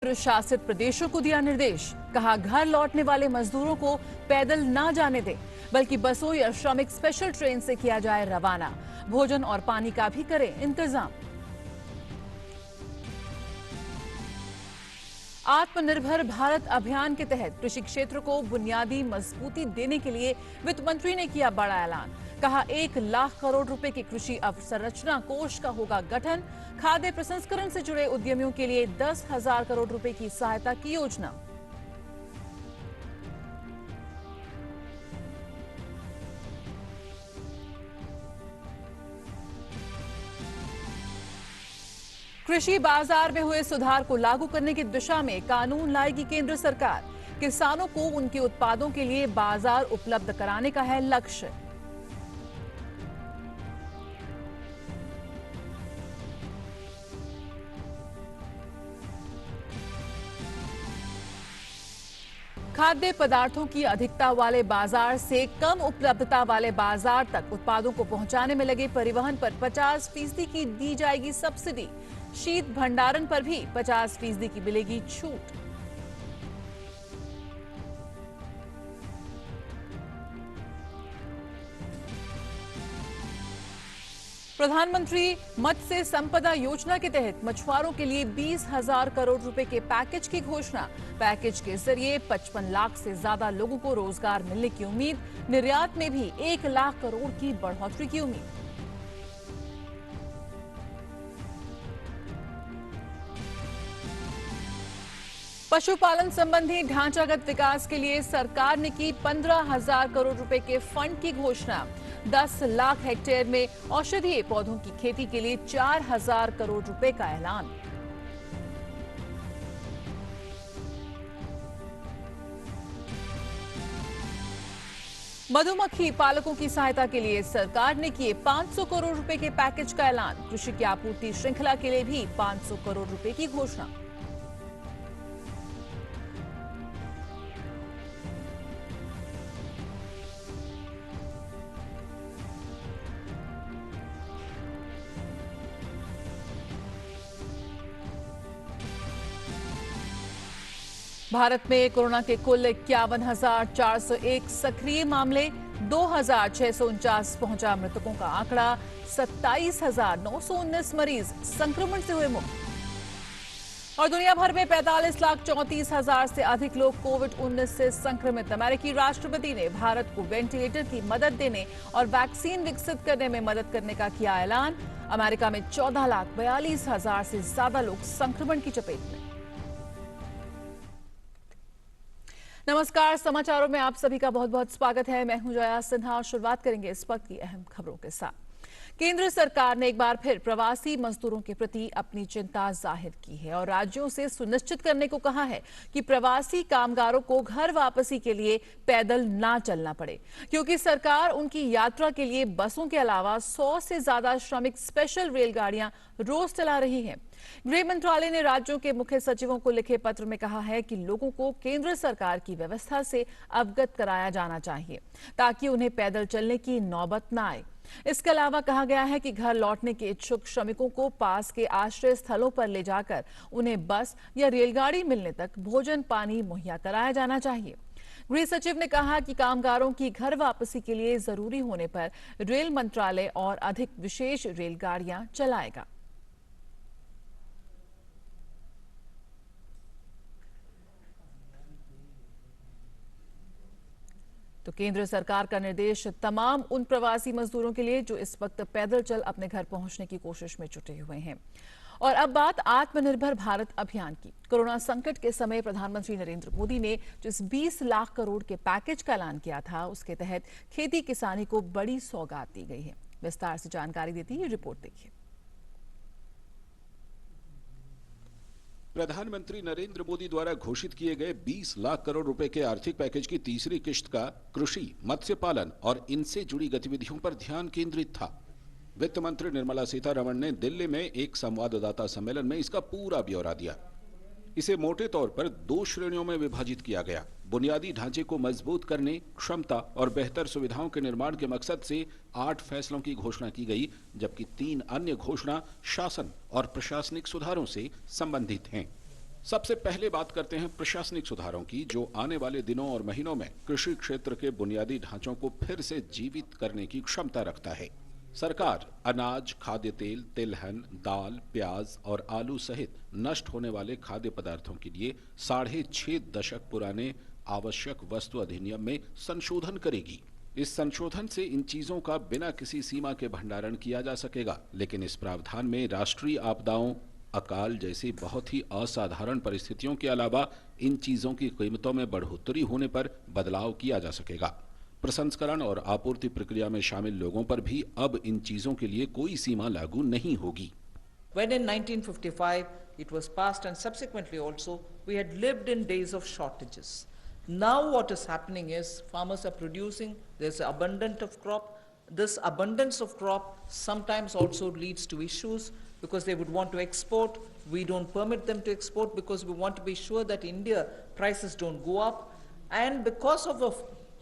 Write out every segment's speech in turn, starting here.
केंद्र शासित प्रदेशों को दिया निर्देश, कहा घर लौटने वाले मजदूरों को पैदल ना जाने दें, बल्कि बसों या श्रमिक स्पेशल ट्रेन से किया जाए रवाना। भोजन और पानी का भी करें इंतजाम। आत्मनिर्भर भारत अभियान के तहत कृषि क्षेत्र को बुनियादी मजबूती देने के लिए वित्त मंत्री ने किया बड़ा ऐलान। कहा 1 लाख करोड़ रुपए के कृषि अवसंरचना कोष का होगा गठन। खाद्य प्रसंस्करण से जुड़े उद्यमियों के लिए 10,000 करोड़ रुपए की सहायता की योजना। कृषि बाजार में हुए सुधार को लागू करने की दिशा में कानून लाएगी केंद्र सरकार। किसानों को उनके उत्पादों के लिए बाजार उपलब्ध कराने का है लक्ष्य। खाद्य पदार्थों की अधिकता वाले बाजार से कम उपलब्धता वाले बाजार तक उत्पादों को पहुंचाने में लगे परिवहन पर 50% की दी जाएगी सब्सिडी। शीत भंडारण पर भी 50% की मिलेगी छूट। प्रधानमंत्री मत्स्य संपदा योजना के तहत मछुआरों के लिए 20,000 करोड़ रुपए के पैकेज की घोषणा। पैकेज के जरिए 55 लाख से ज्यादा लोगों को रोजगार मिलने की उम्मीद। निर्यात में भी 1 लाख करोड़ की बढ़ोतरी की उम्मीद। पशुपालन संबंधी ढांचागत विकास के लिए सरकार ने की 15,000 करोड़ रुपए के फंड की घोषणा। 10 लाख हेक्टेयर में औषधीय पौधों की खेती के लिए 4,000 करोड़ रुपए का ऐलान। मधुमक्खी पालकों की सहायता के लिए सरकार ने किए 500 करोड़ रुपए के पैकेज का ऐलान। कृषि की आपूर्ति श्रृंखला के लिए भी 500 करोड़ रुपए की घोषणा। भारत में कोरोना के कुल 51,401 सक्रिय मामले, 2,649 पहुंचा मृतकों का आंकड़ा। 27,919 मरीज संक्रमण से हुए मुक्त। और दुनिया भर में 45,34,000 से अधिक लोग कोविड-19 से संक्रमित। अमेरिकी राष्ट्रपति ने भारत को वेंटिलेटर की मदद देने और वैक्सीन विकसित करने में मदद करने का किया ऐलान। अमेरिका में 14,42,000 से ज्यादा लोग संक्रमण की चपेट में। नमस्कार, समाचारों में आप सभी का बहुत बहुत स्वागत है। मैं हूं जया सिन्हा और शुरुआत करेंगे इस वक्त की अहम खबरों के साथ। केंद्र सरकार ने एक बार फिर प्रवासी मजदूरों के प्रति अपनी चिंता जाहिर की है और राज्यों से सुनिश्चित करने को कहा है कि प्रवासी कामगारों को घर वापसी के लिए पैदल ना चलना पड़े, क्योंकि सरकार उनकी यात्रा के लिए बसों के अलावा 100 से ज्यादा श्रमिक स्पेशल रेलगाड़ियां रोज चला रही है। गृह मंत्रालय ने राज्यों के मुख्य सचिवों को लिखे पत्र में कहा है कि लोगों को केंद्र सरकार की व्यवस्था से अवगत कराया जाना चाहिए ताकि उन्हें पैदल चलने की नौबत न आए। इसके अलावा कहा गया है कि घर लौटने के इच्छुक श्रमिकों को पास के आश्रय स्थलों पर ले जाकर उन्हें बस या रेलगाड़ी मिलने तक भोजन पानी मुहैया कराया जाना चाहिए। गृह सचिव ने कहा कि कामगारों की घर वापसी के लिए जरूरी होने पर रेल मंत्रालय और अधिक विशेष रेलगाड़ियां चलाएगा। तो केंद्र सरकार का निर्देश तमाम उन प्रवासी मजदूरों के लिए जो इस वक्त पैदल चल अपने घर पहुंचने की कोशिश में जुटे हुए हैं। और अब बात आत्मनिर्भर भारत अभियान की। कोरोना संकट के समय प्रधानमंत्री नरेंद्र मोदी ने जिस 20 लाख करोड़ के पैकेज का ऐलान किया था, उसके तहत खेती किसानी को बड़ी सौगात दी गई है। विस्तार से जानकारी देती है रिपोर्ट देखिए। प्रधानमंत्री नरेंद्र मोदी द्वारा घोषित किए गए 20 लाख करोड़ रुपए के आर्थिक पैकेज की तीसरी किश्त का कृषि, मत्स्य पालन और इनसे जुड़ी गतिविधियों पर ध्यान केंद्रित था। वित्त मंत्री निर्मला सीतारमण ने दिल्ली में एक संवाददाता सम्मेलन में इसका पूरा ब्यौरा दिया। इसे मोटे तौर पर 2 श्रेणियों में विभाजित किया गया। बुनियादी ढांचे को मजबूत करने, क्षमता और बेहतर सुविधाओं के निर्माण के मकसद से 8 फैसलों की घोषणा की गई, जबकि 3 अन्य घोषणा शासन और प्रशासनिक सुधारों से संबंधित हैं। सबसे पहले बात करते हैं प्रशासनिक सुधारों की, जो आने वाले दिनों और महीनों में कृषि क्षेत्र के बुनियादी ढांचों को फिर से जीवित करने की क्षमता रखता है। सरकार अनाज, खाद्य तेल, तिलहन, दाल, प्याज और आलू सहित नष्ट होने वाले खाद्य पदार्थों के लिए 6.5 दशक पुराने आवश्यक वस्तु अधिनियम में संशोधन करेगी। इस संशोधन से इन चीजों का बिना किसी सीमा के भंडारण किया जा सकेगा, लेकिन इस प्रावधान में राष्ट्रीय आपदाओं, अकाल जैसी बहुत ही असाधारण परिस्थितियों के अलावा इन चीजों की कीमतों में बढ़ोतरी होने पर बदलाव किया जा सकेगा। प्रसंस्करण और आपूर्ति प्रक्रिया में शामिल लोगों पर भी अब इन चीजों के लिए कोई सीमा लागू नहीं होगी। When in 1955 it was passed, and subsequently also we had lived in days of shortages. Now what is happening is farmers are producing, there's abundance of crop. This abundance of crop sometimes also leads to issues because they would want to export. We don't permit them to export because we want to be sure that India prices don't go up. And because of a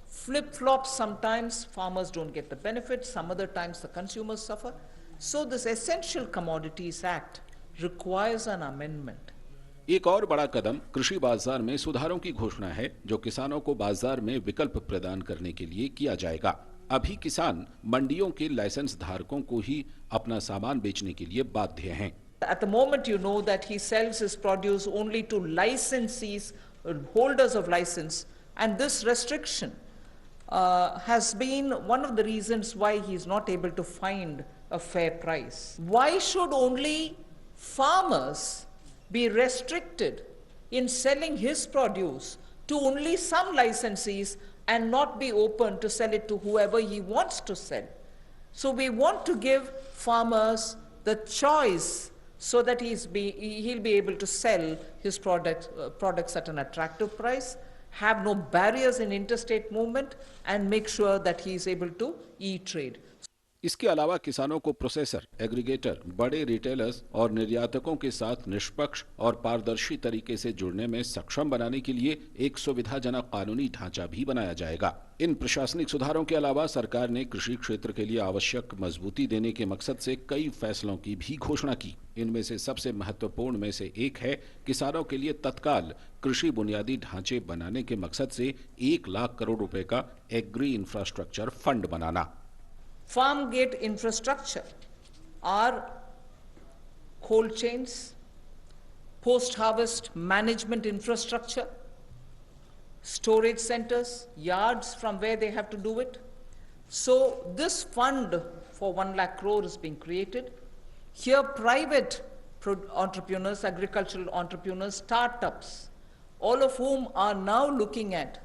flip-flop, sometimes farmers don't get the benefit, some other times the consumers suffer. So this Essential Commodities Act requires an amendment. एक और बड़ा कदम कृषि बाजार में सुधारों की घोषणा है, जो किसानों को बाजार में विकल्प प्रदान करने के लिए किया जाएगा। अभी किसान मंडियों के लाइसेंस धारकों को ही अपना सामान बेचने के लिए बाध्य हैं। At the moment, you know that he sells his produce only to licensees, holders of license, and this restriction has been one of the reasons why he is not able to find a fair price. Why should only farmers be restricted in selling his produce to only some licensees and not be open to sell it to whoever he wants to sell? So we want to give farmers the choice so that he'll be able to sell his products at an attractive price, have no barriers in interstate movement, and make sure that he is able to e-trade. इसके अलावा किसानों को processor, aggregator, बड़े retailers और निर्यातकों के साथ निष्पक्ष और पारदर्शी तरीके से जुड़ने में सक्षम बनाने के लिए एक सुविधाजनक कानूनी ढांचा भी बनाया जाएगा। इन प्रशासनिक सुधारों के अलावा सरकार ने कृषि क्षेत्र के लिए आवश्यक मजबूती देने के मकसद से कई फैसलों की भी घोषणा की। इनमें से सबसे महत्वपूर्ण में से एक है किसानों के लिए तत्काल कृषि बुनियादी ढांचे बनाने के मकसद से 1 लाख करोड़ रुपए का agree infrastructure fund banana. Farm gate infrastructure are cold chains, post-harvest management infrastructure, storage centers, yards from where they have to do it. So this fund for 1 lakh crore is being created. Here private entrepreneurs, agricultural entrepreneurs, startups, all of whom are now looking at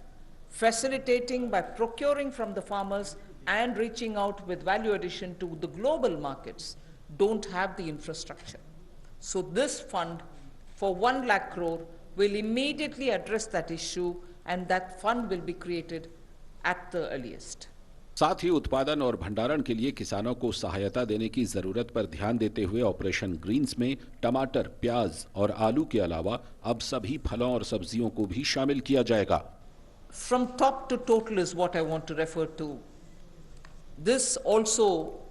facilitating by procuring from the farmers and reaching out with value addition to the global markets, don't have the infrastructure. So this fund for 1 lakh crore will immediately address that issue, and that fund will be created at the earliest. साथ ही उत्पादन और भंडारण के लिए किसानों को सहायता देने की जरूरत पर ध्यान देते हुए ऑपरेशन ग्रीन्स में टमाटर, प्याज और आलू के अलावा अब सभी फलों और सब्जियों को भी शामिल किया जाएगा। From top to total is what I want to refer to. This also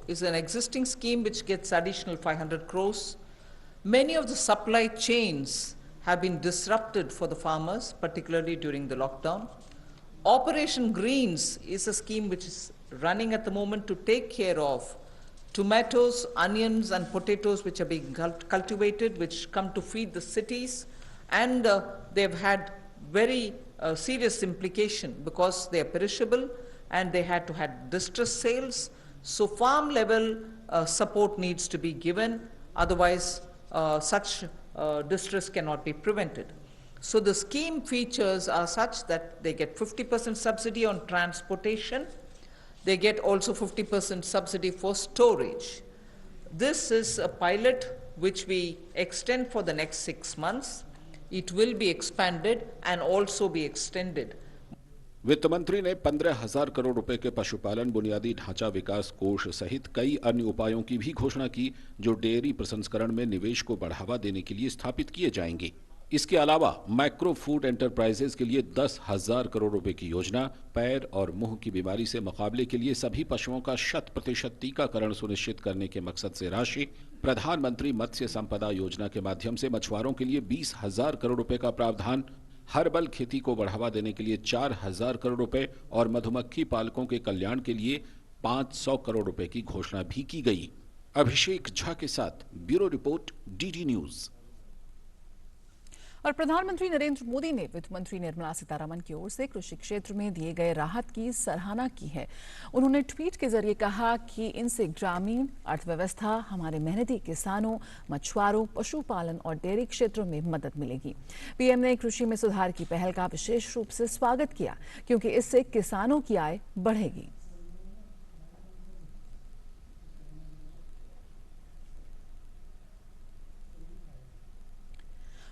is an existing scheme which gets additional 500 crores. Many of the supply chains have been disrupted for the farmers, particularly during the lockdown. Operation Greens is a scheme which is running at the moment to take care of tomatoes, onions, and potatoes which are being cultivated, which come to feed the cities, and they've had very serious implication because they are perishable and they had to have distress sales. So farm level support needs to be given, otherwise such distress cannot be prevented. So the scheme features are such that they get 50% subsidy on transportation. They get also 50% subsidy for storage. This is a pilot which we extend for the next 6 months. It will be expanded and also be extended. वित्त मंत्री ने 15,000 करोड़ रुपए के पशुपालन बुनियादी ढांचा विकास कोष सहित कई अन्य उपायों की भी घोषणा की, जो डेयरी प्रसंस्करण में निवेश को बढ़ावा देने के लिए स्थापित किए जाएंगे। इसके अलावा माइक्रो फूड एंटरप्राइजेज के लिए 10,000 करोड़ रुपए की योजना, पैर और मुंह की बीमारी से मुकाबले के लिए सभी पशुओं का 100% टीकाकरण सुनिश्चित करने के मकसद से राशि, प्रधानमंत्री मत्स्य संपदा योजना के माध्यम से मछुआरों के लिए 20,000 करोड़ रुपए का प्रावधान, हर्बल खेती को बढ़ावा देने के लिए 4,000 करोड़ रुपए और मधुमक्खी पालकों के कल्याण के लिए 500 करोड़ रुपए की घोषणा भी की गई। अभिषेक झा के साथ ब्यूरो रिपोर्ट, डीडी न्यूज। और प्रधानमंत्री नरेंद्र मोदी ने वित्त मंत्री निर्मला सीतारमण की ओर से कृषि क्षेत्र में दिए गए राहत की सराहना की है। उन्होंने ट्वीट के जरिए कहा कि इनसे ग्रामीण अर्थव्यवस्था, हमारे मेहनती किसानों, मछुआरों, पशुपालन और डेयरी क्षेत्रों में मदद मिलेगी। पीएम ने कृषि में सुधार की पहल का विशेष रूप से स्वागत किया क्योंकि इससे किसानों की आय बढ़ेगी।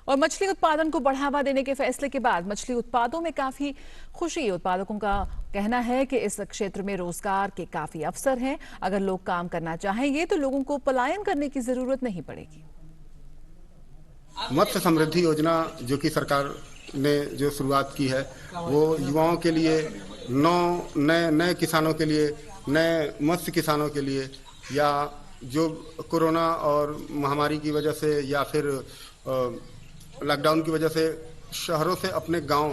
और मछली उत्पादन को बढ़ावा देने के फैसले के बाद मछली उत्पादों में काफी खुशी। उत्पादकों का कहना है कि इस क्षेत्र में रोजगार के काफी अवसर हैं। अगर लोग काम करना चाहेंगे तो लोगों को पलायन करने की जरूरत नहीं पड़ेगी। मत्स्य समृद्धि योजना जो कि सरकार ने जो शुरुआत की है वो युवाओं के लिए, नए किसानों के लिए, नए मत्स्य किसानों के लिए, या जो कोरोना और महामारी की वजह से या फिर लॉकडाउन की वजह से शहरों से अपने गांव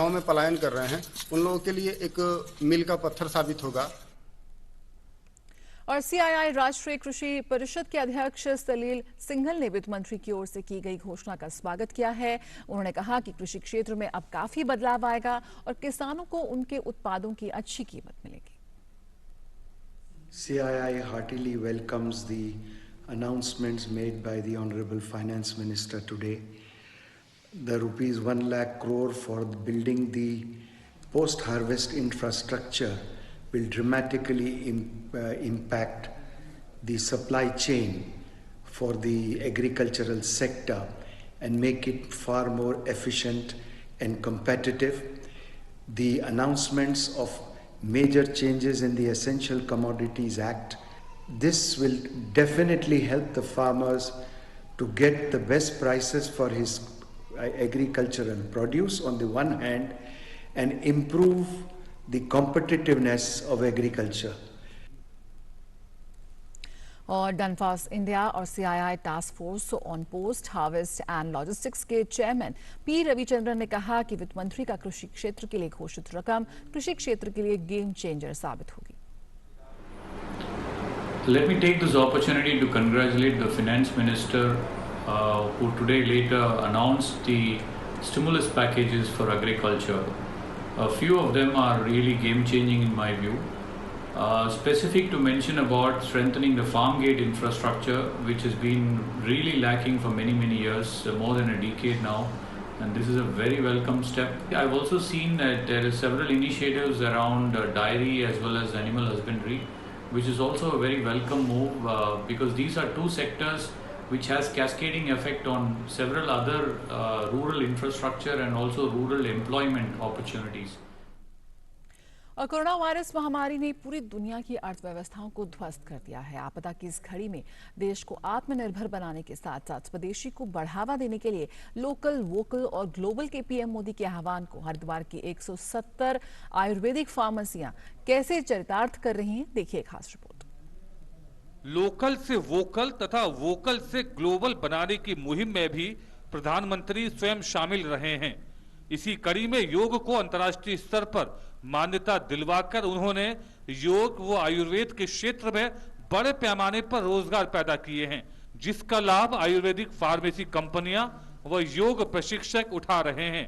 में पलायन कर रहे हैं, उन लोगों के लिए एक मील का पत्थर साबित होगा। और सीआईआई राष्ट्रीय कृषि परिषद के अध्यक्ष सलील सिंघल ने वित्त मंत्री की ओर से की गई घोषणा का स्वागत किया है। उन्होंने कहा कि कृषि क्षेत्र में अब काफी बदलाव आएगा और किसानों को उनके उत्पादों की अच्छी कीमत मिलेगी। CII heartily welcomes the announcements made by the Honorable Finance Minister today. The rupees 1 lakh crore for building the post-harvest infrastructure will dramatically impact the supply chain for the agricultural sector and make it far more efficient and competitive. The announcements of major changes in the Essential Commodities Act, this will definitely help the farmers to get the best prices for his agricultural produce on the one hand and improve the competitiveness of agriculture. और डनफास India और CII task force on post harvest and logistics के chairman P Ravichandran ने कहा कि वित्त मंत्री का कृषि क्षेत्र के लिए घोषित रकम कृषि क्षेत्र के लिए गेम चेंजर साबित होगी। Let me take this opportunity to congratulate the Finance Minister who today later announced the stimulus packages for agriculture. A few of them are really game-changing in my view. Specific to mention about strengthening the farm gate infrastructure, which has been really lacking for many years, more than a decade now, and this is a very welcome step. I've also seen that there are several initiatives around dairy as well as animal husbandry, which is also a very welcome move because these are two sectors which has cascading effect on several other rural infrastructure and also rural employment opportunities. और corona virus महामारी ने पूरी दुनिया की अर्थव्यवस्थाओं को ध्वस्त कर दिया है। आपदा की इस घड़ी में देश को आत्मनिर्भर बनाने के साथ साथ स्वदेशी को बढ़ावा देने के लिए लोकल, वोकल और ग्लोबल के पीएम मोदी के आह्वान को हरिद्वार की 170 आयुर्वेदिक फार्मेसियां कैसे चरितार्थ कर रही हैं, देखिए खास रिपोर्ट। लोकल से वोकल तथा वोकल से ग्लोबल बनाने की मुहिम में भी प्रधानमंत्री स्वयं शामिल रहे हैं। इसी कड़ी में योग को अंतर्राष्ट्रीय स्तर पर मान्यता दिलवाकर उन्होंने योग व आयुर्वेद के क्षेत्र में बड़े पैमाने पर रोजगार पैदा किए हैं, जिसका लाभ आयुर्वेदिक फार्मेसी कंपनियां व योग प्रशिक्षक उठा रहे हैं।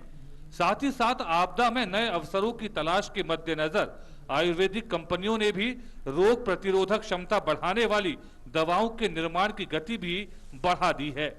साथ ही साथ आपदा में नए अवसरों की तलाश के मद्देनजर आयुर्वेदिक कंपनियों ने भी रोग प्रतिरोधक क्षमता बढ़ाने वाली दवाओं के निर्माण की गति भी बढ़ा दी है।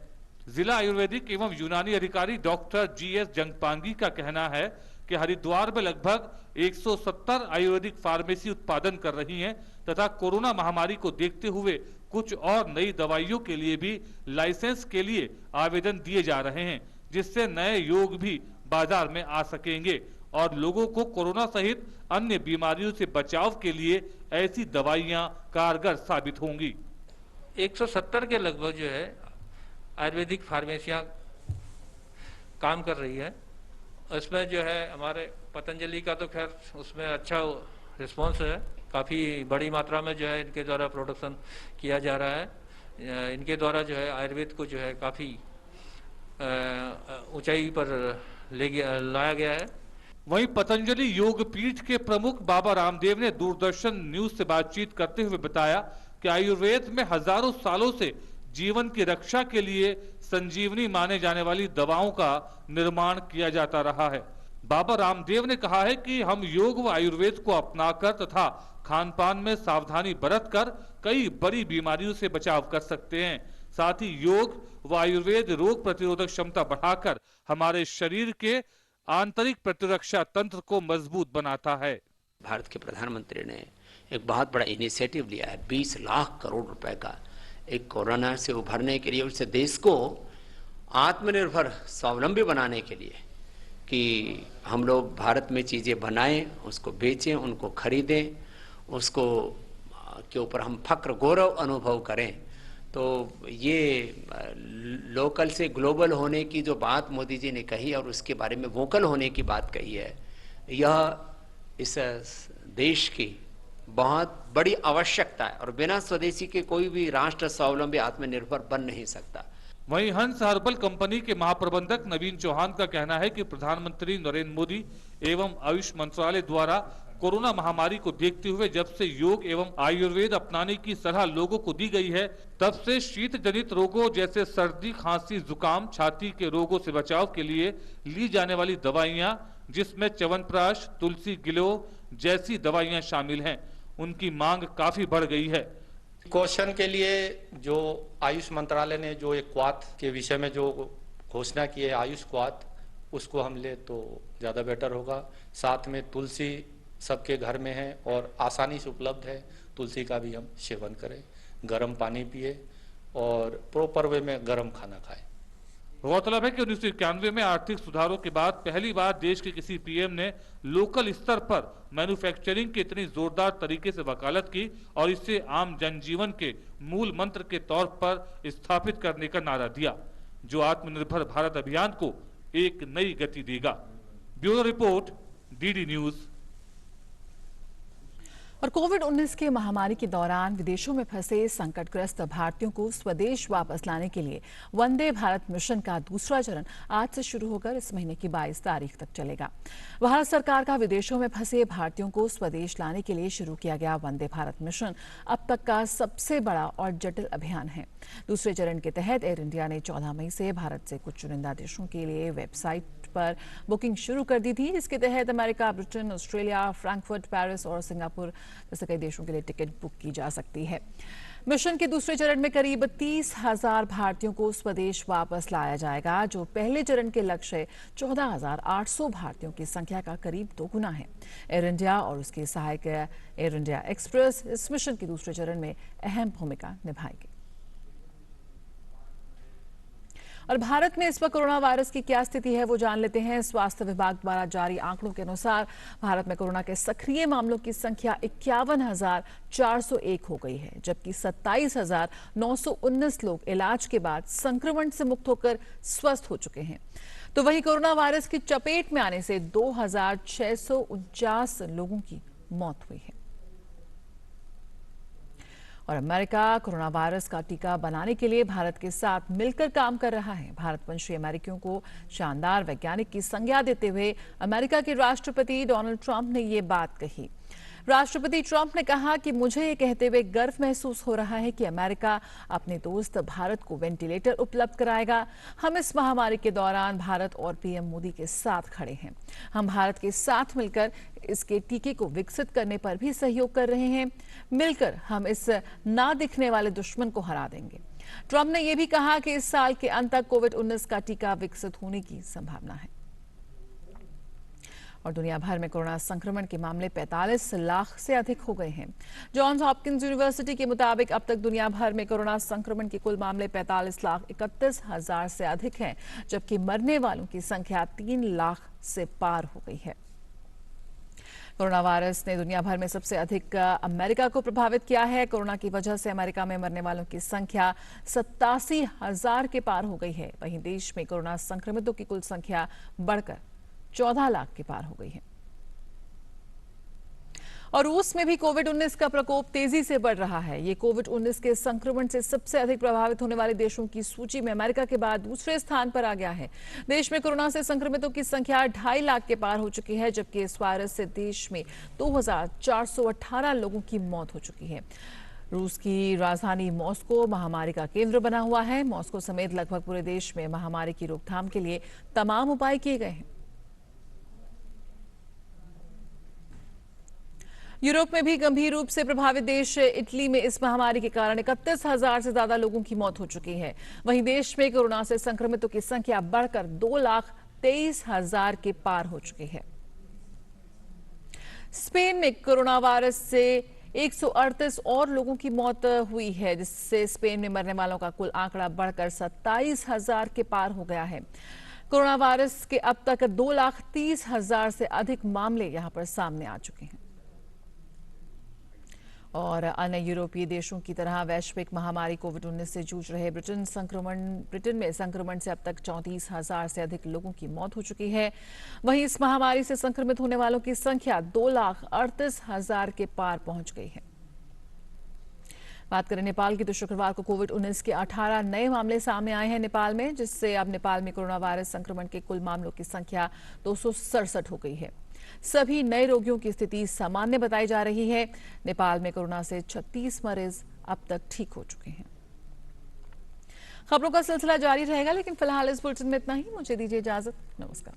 जिला आयुर्वेदिक एवं यूनानी अधिकारी डॉक्टर जीएस जंगपांगी का कहना है कि हरिद्वार में लगभग 170 आयुर्वेदिक फार्मेसी उत्पादन कर रही हैं तथा कोरोना महामारी को देखते हुए कुछ और नई दवाइयों के लिए भी लाइसेंस के लिए आवेदन दिए जा रहे हैं, जिससे नए योग भी बाजार में आ सकेंगे और लोगों को कोरोना सहित अन्य बीमारियों से बचाव के लिए ऐसी दवाइयां कारगर साबित होंगी। 170 के लगभग जो है आयुर्वेदिक फार्मेसियां काम कर रही है। इसमें जो है हमारे पतंजलि का तो खैर उसमें अच्छा रिस्पॉन्स है, काफ़ी बड़ी मात्रा में जो है इनके द्वारा प्रोडक्शन किया जा रहा है। इनके द्वारा जो है आयुर्वेद को जो है काफ़ी ऊंचाई पर लाया गया है। वहीं पतंजलि योग पीठ के प्रमुख बाबा रामदेव ने दूरदर्शन न्यूज से बातचीत करते हुए बताया कि आयुर्वेद में हजारों सालों से जीवन की रक्षा के लिए संजीवनी माने जाने वाली दवाओं का निर्माण किया जाता रहा है। बाबा रामदेव ने कहा है कि हम योग व आयुर्वेद को अपनाकर तथा खान पान में सावधानी बरतकर कई बड़ी बीमारियों से बचाव कर सकते हैं। साथ ही योग व आयुर्वेद रोग प्रतिरोधक क्षमता बढ़ाकर हमारे शरीर के आंतरिक प्रतिरक्षा तंत्र को मजबूत बनाता है। भारत के प्रधानमंत्री ने एक बहुत बड़ा इनिशिएटिव लिया है, 20 लाख करोड़ रुपए का, एक कोरोना से उभरने के लिए, उससे देश को आत्मनिर्भर स्वावलंबी बनाने के लिए कि हम लोग भारत में चीज़ें बनाएं, उसको बेचें, उनको खरीदें, उसको के ऊपर हम फक्र गौरव अनुभव करें। तो ये लोकल से ग्लोबल होने की जो बात मोदी जी ने कही और उसके बारे में वोकल होने की बात कही है, यह इस देश की बहुत बड़ी आवश्यकता है और बिना स्वदेशी के कोई भी राष्ट्र स्वावलंबी आत्मनिर्भर बन नहीं सकता। वहीं हंस हर्बल कंपनी के महाप्रबंधक नवीन चौहान का कहना है कि प्रधानमंत्री नरेंद्र मोदी एवं आयुष मंत्रालय द्वारा कोरोना महामारी को देखते हुए जब से योग एवं आयुर्वेद अपनाने की सलाह लोगों को दी गई है, तब से शीत जनित रोगों जैसे सर्दी, खांसी, जुकाम, छाती के रोगों से बचाव के लिए ली जाने वाली दवाइयां, जिसमें च्यवनप्राश, तुलसी, गिलोय जैसी दवाइयां शामिल हैं, उनकी मांग काफी बढ़ गई है। क्वेश्चन के लिए जो आयुष मंत्रालय ने जो एक क्वाथ के विषय में जो घोषणा की है, आयुष क्वाथ, उसको हम ले तो ज्यादा बेटर होगा। साथ में तुलसी सबके घर में है और आसानी से उपलब्ध है, तुलसी का भी हम सेवन करें, गर्म पानी पिए और प्रॉपर वे में गर्म खाना खाएं। गौरतलब है कि 1991 में आर्थिक सुधारों के बाद पहली बार देश के किसी पीएम ने लोकल स्तर पर मैन्युफैक्चरिंग की इतनी जोरदार तरीके से वकालत की और इसे आम जनजीवन के मूल मंत्र के तौर पर स्थापित करने का नारा दिया, जो आत्मनिर्भर भारत अभियान को एक नई गति देगा। Bureau report, DD news. और कोविड-19 के महामारी के दौरान विदेशों में फंसे संकटग्रस्त भारतीयों को स्वदेश वापस लाने के लिए वंदे भारत मिशन का दूसरा चरण आज से शुरू होकर इस महीने की 22 तारीख तक चलेगा। भारत सरकार का विदेशों में फंसे भारतीयों को स्वदेश लाने के लिए शुरू किया गया वंदे भारत मिशन अब तक का सबसे बड़ा और जटिल अभियान है। दूसरे चरण के तहत एयर इंडिया ने 14 मई से भारत से कुछ चुनिंदा देशों के लिए वेबसाइट पर बुकिंग शुरू कर दी थी। इसके तहत America, Britain, Australia, Frankfurt, Paris और सिंगापुर जैसे कई देशों के लिए टिकट बुक की जा सकती है। मिशन के दूसरे चरण में करीब 30,000 भारतीयों को स्वदेश वापस लाया जाएगा, जो पहले चरण के लक्ष्य 14,800 भारतीयों की संख्या का करीब 2 गुना है। एयर इंडिया और उसके सहायक एयर इंडिया एक्सप्रेस इस मिशन के दूसरे चरण में अहम भूमिका निभाएगी। और भारत में इस वक्त कोरोना वायरस की क्या स्थिति है वो जान लेते हैं। स्वास्थ्य विभाग द्वारा जारी आंकड़ों के अनुसार भारत में कोरोना के सक्रिय मामलों की संख्या 51,401 हो गई है, जबकि 27,919 लोग इलाज के बाद संक्रमण से मुक्त होकर स्वस्थ हो चुके हैं। तो वहीं कोरोना वायरस की चपेट में आने से 2,649 लोगों की मौत हुई है। और अमेरिका कोरोना वायरस का टीका बनाने के लिए भारत के साथ मिलकर काम कर रहा है। भारतवंशी अमेरिकियों को शानदार वैज्ञानिक की संज्ञा देते हुए अमेरिका के राष्ट्रपति डोनाल्ड ट्रंप ने ये बात कही। राष्ट्रपति ट्रंप ने कहा कि मुझे ये कहते हुए गर्व महसूस हो रहा है कि अमेरिका अपने दोस्त भारत को वेंटिलेटर उपलब्ध कराएगा। हम इस महामारी के दौरान भारत और पीएम मोदी के साथ खड़े हैं। हम भारत के साथ मिलकर इसके टीके को विकसित करने पर भी सहयोग कर रहे हैं। मिलकर हम इस ना दिखने वाले दुश्मन को हरा देंगे। ट्रंप ने यह भी कहा कि इस साल के अंत तक कोविड-19 का टीका विकसित होने की संभावना है। और दुनिया भर में कोरोना संक्रमण के मामले 45 लाख से अधिक हो गए हैं। जॉन्स हॉपकिंस यूनिवर्सिटी के मुताबिक अब तक दुनिया भर में कोरोना संक्रमण के कुल मामले 45,31,000 से अधिक हैं, जबकि मरने वालों की संख्या 3 लाख से पार हो गई है। कोरोना वायरस ने दुनिया भर में सबसे अधिक अमेरिका को प्रभावित किया है। कोरोना की वजह से अमेरिका में मरने वालों की संख्या 87,000 के पार हो गई है। वहीं देश में कोरोना संक्रमितों की कुल संख्या बढ़कर 14 लाख के पार हो गई है। और रूस में भी कोविड-19 का प्रकोप तेजी से बढ़ रहा है। ये कोविड-19 के संक्रमण से सबसे अधिक प्रभावित होने वाले देशों की सूची में अमेरिका के बाद दूसरे स्थान पर आ गया है। देश में कोरोना से संक्रमितों की संख्या 2.5 लाख के पार हो चुकी है, जबकि इस वायरस से देश में 2,418 लोगों की मौत हो चुकी है। रूस की राजधानी मॉस्को महामारी का केंद्र बना हुआ है। मॉस्को समेत लगभग पूरे देश में महामारी की रोकथाम के लिए तमाम उपाय किए गए हैं। यूरोप में भी गंभीर रूप से प्रभावित देश इटली में इस महामारी के कारण 31,000 से ज्यादा लोगों की मौत हो चुकी है। वहीं देश में कोरोना से संक्रमितों की संख्या बढ़कर 2,23,000 के पार हो चुकी है। स्पेन में कोरोना वायरस से 138 और लोगों की मौत हुई है, जिससे स्पेन में मरने वालों का कुल आंकड़ा बढ़कर 27,000 के पार हो गया है। कोरोना वायरस के अब तक 2,30,000 से अधिक मामले यहां पर सामने आ चुके हैं। और अन्य यूरोपीय देशों की तरह वैश्विक महामारी कोविड-19 से जूझ रहे ब्रिटेन में संक्रमण से अब तक 34,000 से अधिक लोगों की मौत हो चुकी है। वहीं इस महामारी से संक्रमित होने वालों की संख्या 2,38,000 के पार पहुंच गई है। बात करें नेपाल की तो शुक्रवार को कोविड-19 के 18 नए मामले सामने आए हैं नेपाल में, जिससे अब नेपाल में कोरोना वायरस संक्रमण के कुल मामलों की संख्या 267 हो गई है। सभी नए रोगियों की स्थिति सामान्य बताई जा रही है। नेपाल में कोरोना से 36 मरीज अब तक ठीक हो चुके हैं। खबरों का सिलसिला जारी रहेगा, लेकिन फिलहाल इस बुलेटिन में इतना ही। मुझे दीजिए इजाजत। नमस्कार।